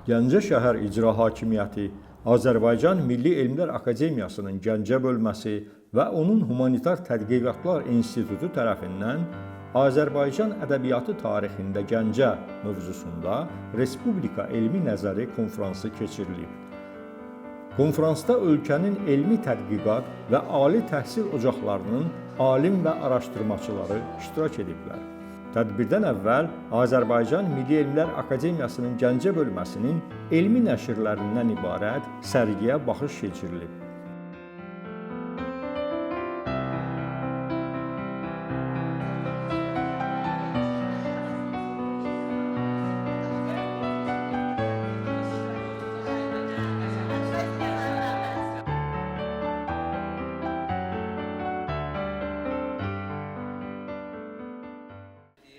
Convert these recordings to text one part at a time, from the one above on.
Gəncə şəhər İcra Hakimiyyəti, Azərbaycan Milli Elmlər Akademiyasının Gəncə bölməsi və onun Humanitar Tədqiqatlar İnstitutu tərəfindən Azərbaycan ədəbiyyatı tarixində Gəncə mövzusunda Respublika Elmi Nəzəri konfransı keçirilib. Konfransda ölkənin elmi tədqiqat və ali təhsil ocaqlarının alim və araşdırmaçıları iştirak ediblər. Tədbirdən əvvəl Azərbaycan Milli Elmlər Akademiyasının Gəncə bölməsinin elmi nəşrlərindən ibarət sərgiyə baxış keçirilib.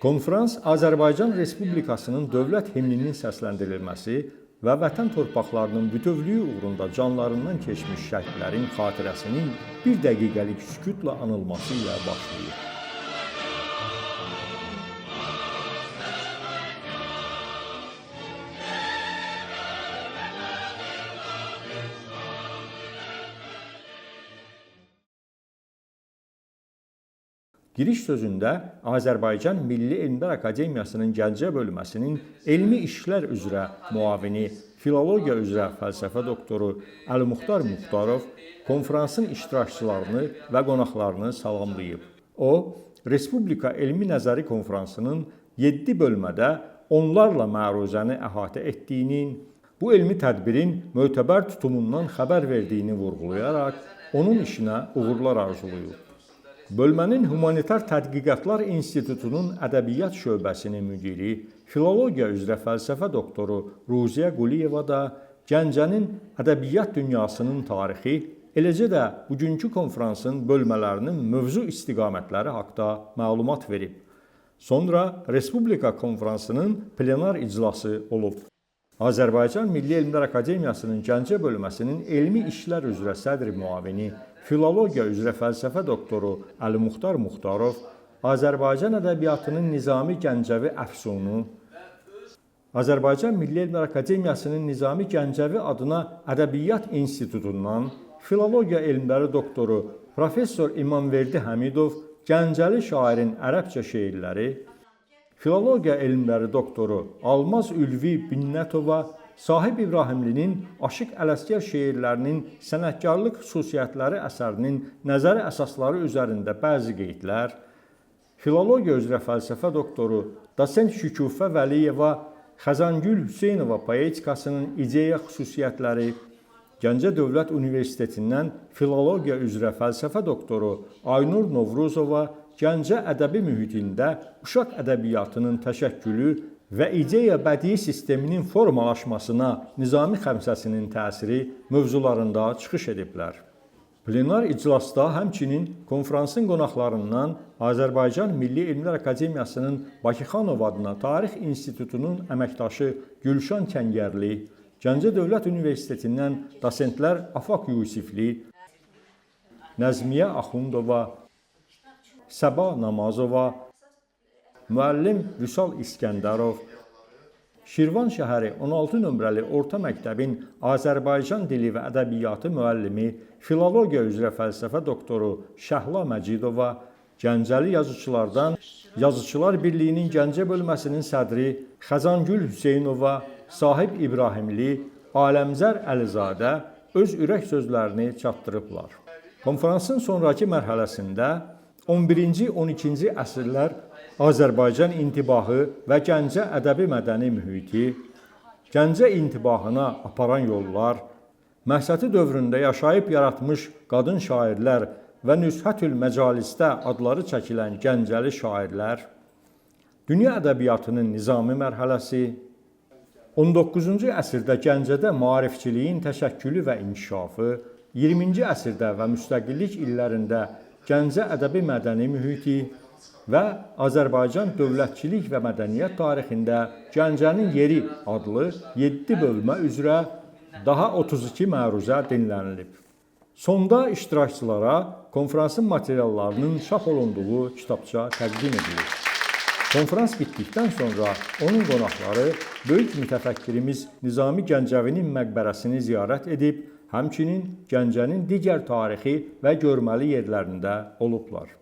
Konfrans Azərbaycan Respublikasının dövlət himninin səsləndirilməsi və vətən torpaqlarının bütövlüyü uğrunda canlarından keçmiş şəhidlərin xatirəsinin bir dəqiqəlik sükutla anılması ilə başlayır. Giriş sözündə Azərbaycan Milli Elmlər Akademiyasının Gəncə bölməsinin elmi işlər üzrə müavini, filologiya üzrə fəlsəfə doktoru Əli-Muxtar Muxtarov konfransın iştirakçılarını və qonaqlarını salamlayıb. O, Respublika Elmi Nəzəri konfransının 7 bölmədə onlarla məruzəni əhatə etdiyinin, bu elmi tədbirin mötəbər tutumundan xəbər verdiyini vurğulayaraq onun işinə uğurlar arzulayıb. Bölmənin Humanitar Tədqiqatlar İnstitutunun Ədəbiyyat şöbəsinin müdiri, filologiya üzrə fəlsəfə doktoru Ruziyə Quliyeva da Gəncənin ədəbiyyat dünyasının tarixi, eləcə də bugünkü konfransın bölmələrinin mövzu istiqamətləri haqda məlumat verib. Sonra Respublika konfransının plenar iclası olub. Azərbaycan Milli Elmlər Akademiyasının Gəncə bölməsinin elmi işlər üzrə sədr müavini, filologiya üzrə fəlsəfə doktoru Əli-Muxtar Muxtarov Azərbaycan ədəbiyyatının Nizami Gəncəvi əfsunu, Azərbaycan Milli Elmlər Akademiyasının Nizami Gəncəvi adına Ədəbiyyat İnstitutundan filologiya elmləri doktoru Professor İmamverdi Həmidov Gəncəli şairin ərəbcə şeirləri, filologiya elmləri doktoru Almaz Ülvi Binnətova Sahib İbrahimlinin Aşıq Ələsgər şeirlərinin sənətkarlıq xüsusiyyətləri əsərinin nəzəri əsasları üzərində bəzi qeydlər, filologiya üzrə fəlsəfə doktoru Dosent Şükufə Vəliyeva Xəzangül Hüseynova poetikasının ideya xüsusiyyətləri, Gəncə Dövlət Universitetindən filologiya üzrə fəlsəfə doktoru Aynur Novruzova Gəncə ədəbi mühitində uşaq ədəbiyyatının təşəkkülü və ideya bədii sisteminin formalaşmasına Nizami Xəmsəsinin təsiri mövzularında çıxış ediblər. Plenar iclasda həmçinin konfransın qonaqlarından Azərbaycan Milli Elmlər Akademiyasının Bakıxanov adına Tarix İnstitutunun əməkdaşı Gülşan Kəngərli, Gəncə Dövlət Universitetindən dosentlər Afaq Yusifli, Nəzmiyə Axundova, Səba Namazova, müəllim Vüsal İskəndərov, Şirvan şəhəri 16 nömrəli orta məktəbin Azərbaycan dili və ədəbiyyatı müəllimi, filologiya üzrə fəlsəfə doktoru Şəhla Məcidova, Gəncəli yazıçılardan Yazıçılar Birliyinin Gəncə bölməsinin sədri Xəzangül Hüseynova, Sahib İbrahimli, Aləmzər Əlizadə öz ürək sözlərini çatdırıblar. Konferansın sonraki mərhələsində 11-12-ci əsrlər Azərbaycan intibahı və Gəncə ədəbi mədəni mühiti, Gəncə intibahına aparan yollar, Məhsəti dövründə yaşayıb yaratmış qadın şairlər və Nüshətül Məcalisdə adları çəkilən Gəncəli şairlər, dünya ədəbiyyatının nizami mərhələsi, 19-cu əsrdə Gəncədə maarifçiliyin təşəkkülü və inkişafı, 20-ci əsrdə və müstəqillik illərində Gəncə ədəbi mədəni mühiti və Azərbaycan dövlətçilik və mədəniyyət tarixində Gəncənin yeri adlı 7 bölmə üzrə daha 32 məruzə dinlənilib. Sonda iştirakçılara konferansın materiallarının çap olunduğu kitabça təqdim edilir. Konferans bitdikdən sonra onun qonaqları böyük mütəfəkkirimiz Nizami Gəncəvinin məqbərəsini ziyarət edib, həmçinin Gəncənin digər tarixi və görməli yerlərində olublar.